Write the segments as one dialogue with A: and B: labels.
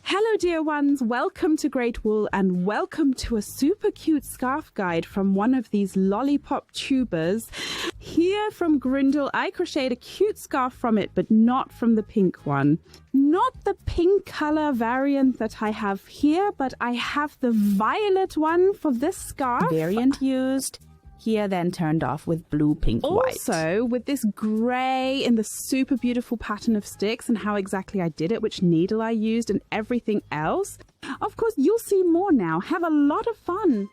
A: Hello dear ones, welcome to Great Wool and welcome to a super cute scarf guide from one of these lollipop tubers. Here from Grindle, I crocheted a cute scarf from it, but not from the pink one. Not the pink color variant that I have here, but I have the violet one for this scarf.
B: Variant used. Here then turned off with blue, pink, white.
A: Also with this grey in the super beautiful pattern of sticks and how exactly I did it, which needle I used and everything else. Of course, you'll see more now. Have a lot of fun.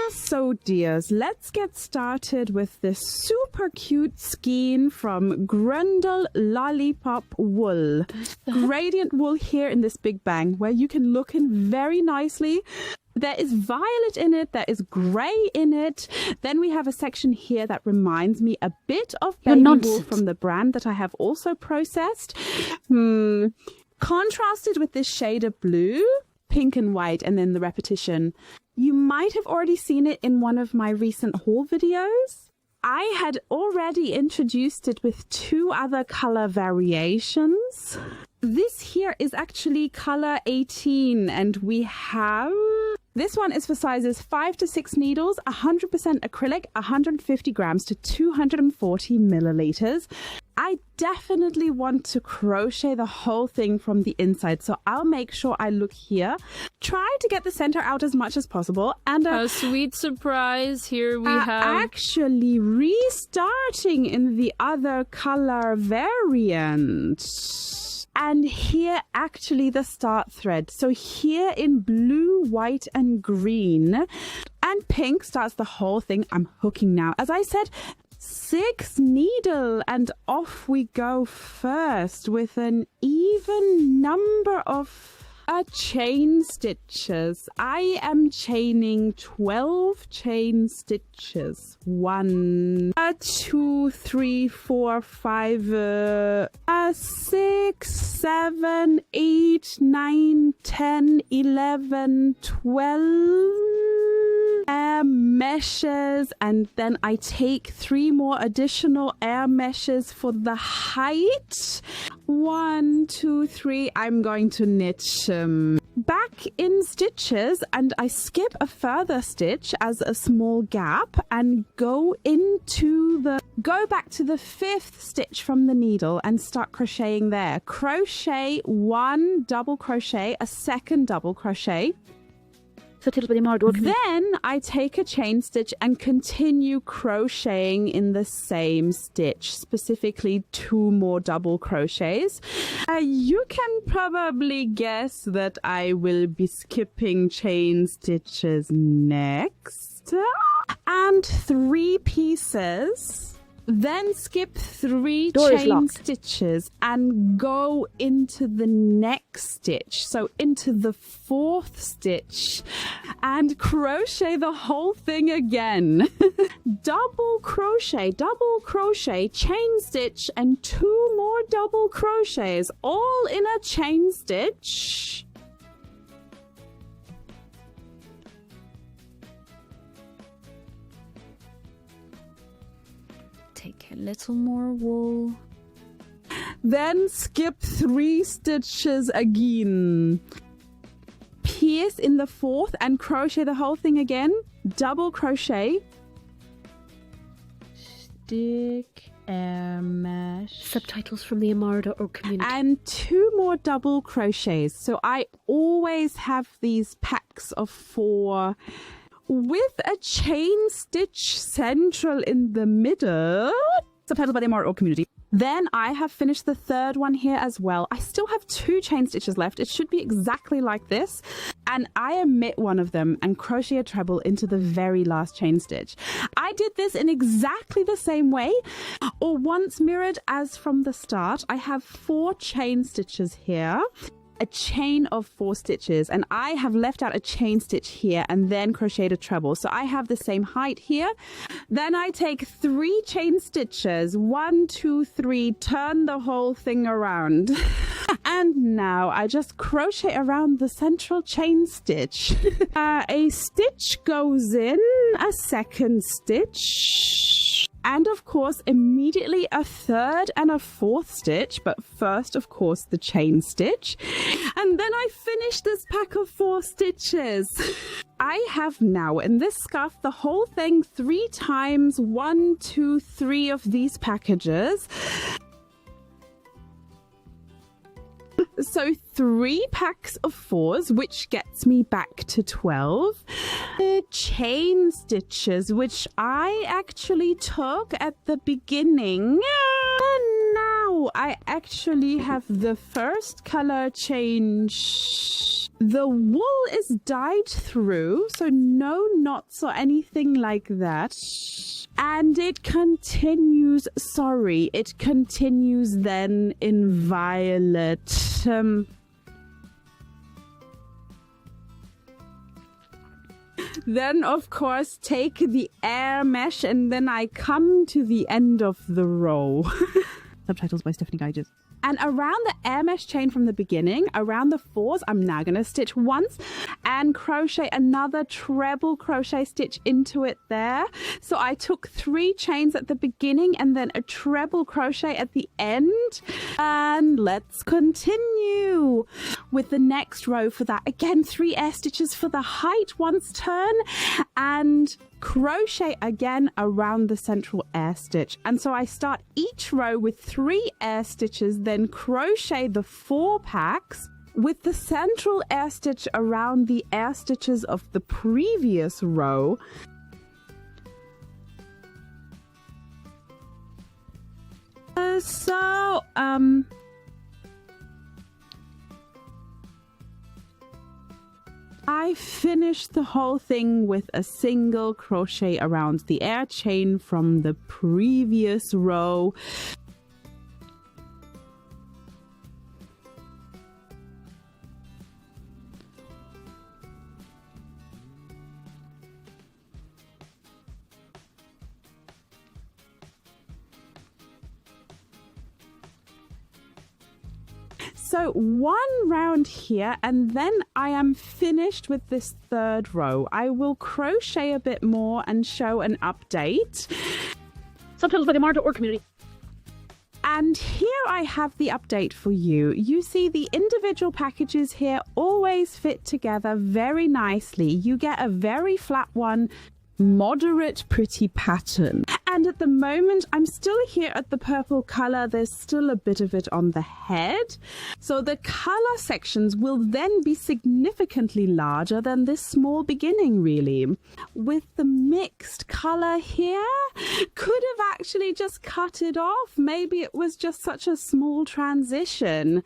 A: So dears, let's get started with this super cute skein from Grindle Lollipop Wool. Gradient wool here in this big bang where you can look in very nicely. There is violet in it, there is grey in it. Then we have a section here that reminds me a bit of baby wool from the brand that I have also processed. Contrasted with this shade of blue, pink and white, and then the repetition. You might have already seen it in one of my recent haul videos. I had already introduced it with two other color variations. This here is actually color 18 and we have... This one is for sizes 5 to 6 needles, 100% acrylic, 150 grams to 240 milliliters. I definitely want to crochet the whole thing from the inside, so I'll make sure I look here. Try to get the center out as much as possible. And
C: a sweet surprise, here we have...
A: Actually restarting in the other color variant. And here actually the start thread. So here in blue, white and green and pink starts the whole thing. I'm hooking now. As I said, 6 needle and off we go first with an even number of chain stitches. I am chaining 12 chain stitches. 1, 2, 3, 4, 5, 6, 7, 8, 9, 10, 11, 12 air meshes, and then I take 3 more additional air meshes for the height. 1, 2, 3. I'm going to knit back in stitches, and I skip a further stitch as a small gap and go back to the 5th stitch from the needle and start crocheting there. Crochet 1 double crochet, a second double crochet. Then I take a chain stitch and continue crocheting in the same stitch, specifically 2 more double crochets. You can probably guess that I will be skipping chain stitches next. And 3 pieces. Then skip 3 chain stitches and go into the next stitch. So into the 4th stitch and crochet the whole thing again. double crochet, chain stitch and 2 more double crochets all in a chain stitch.
C: Take a little more wool.
A: Then skip 3 stitches again. Pierce in the 4th and crochet the whole thing again. Double crochet. Stick, air mesh.
C: Subtitles from the Amarda community.
A: And 2 more double crochets. So I always have these packs of 4... with a chain stitch central in the middle. Subtitled by the Amarda community. Then I have finished the 3rd one here as well. I still have 2 chain stitches left. It should be exactly like this. And I omit one of them and crochet a treble into the very last chain stitch. I did this in exactly the same way, or once mirrored as from the start. I have 4 chain stitches here. A chain of 4 stitches, and I have left out a chain stitch here and then crocheted a treble, so I have the same height here. Then I take 3 chain stitches, 1, 2, 3, turn the whole thing around. And now I just crochet around the central chain stitch. A stitch goes in, a second stitch, And of course, immediately a third and a fourth stitch, but first, of course, the chain stitch. And then I finished this pack of 4 stitches. I have now in this scarf the whole thing 3 times, 1, 2, 3 of these packages. So 3 packs of 4s, which gets me back to 12. Chain stitches, which I actually took at the beginning. And now I actually have the first color change. The wool is dyed through, so no knots or anything like that. And it continues, it continues then in violet. Then, of course, take the air mesh, and then I come to the end of the row. Subtitles by Stephanie Geiges. And around the air mesh chain from the beginning, around the 4s, I'm now going to stitch once and crochet another treble crochet stitch into it there. So I took 3 chains at the beginning and then a treble crochet at the end. And let's continue with the next row for that. Again, 3 air stitches for the height once turn and crochet again around the central air stitch. And so I start each row with 3 air stitches, then crochet the 4 packs with the central air stitch around the air stitches of the previous row. I finished the whole thing with a single crochet around the air chain from the previous row. So 1 round here, and then I am finished with this 3rd row. I will crochet a bit more and show an update.
C: Subtitles by the Marta or community.
A: And here I have the update for you. You see the individual packages here always fit together very nicely. You get a very flat one, moderate pretty pattern. And at the moment I'm still here at the purple color. There's still a bit of it on the head, so the color sections will then be significantly larger than this small beginning, really. With the mixed color here, could have actually just cut it off. Maybe it was just such a small transition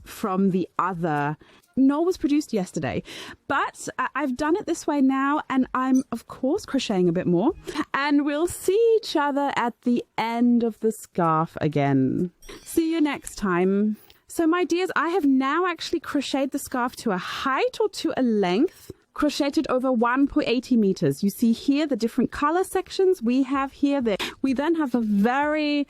A: from the other. Nor was produced yesterday, but I've done it this way now, and I'm of course crocheting a bit more, and we'll see each other at the end of the scarf again. See you next time. So my dears, I have now actually crocheted the scarf to a height or to a length, crocheted over 1.80 meters. You see here the different color sections we have here. We then have a very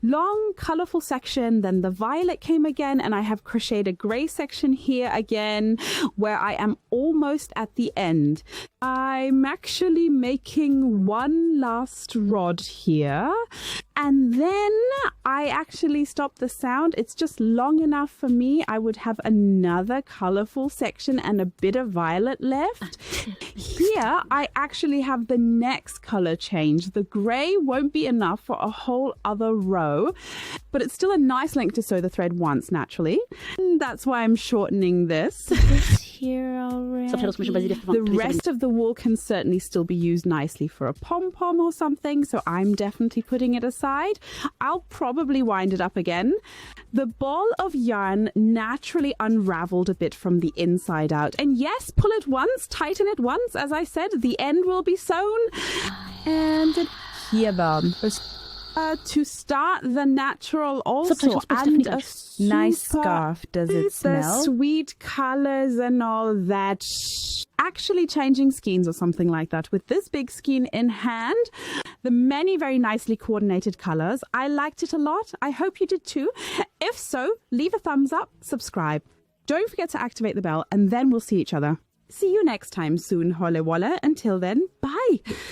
A: long colorful section, then the violet came again, and I have crocheted a gray section here again where I am almost at the end. I'm actually making one last rod here, and then I actually stop the sound. It's just long enough for me. I would have another colorful section and a bit of violet left. Here I actually have the next color change. The gray won't be enough for a whole other row, but it's still a nice length to sew the thread once naturally. And that's why I'm shortening this.
C: Here already.
A: The rest of the wool can certainly still be used nicely for a pom-pom or something, so I'm definitely putting it aside. I'll probably wind it up again. The ball of yarn naturally unraveled a bit from the inside out. And yes, pull it once, tighten it once. As I said, the end will be sewn. And here to start the natural also, and a
B: nice scarf. Does it smell?
A: Sweet colors and all that. Actually changing skeins or something like that with this big skein in hand. The many very nicely coordinated colors. I liked it a lot. I hope you did too. If so, leave a thumbs up, subscribe. Don't forget to activate the bell, and then we'll see each other. See you next time soon, Holle Wolle. Until then, bye.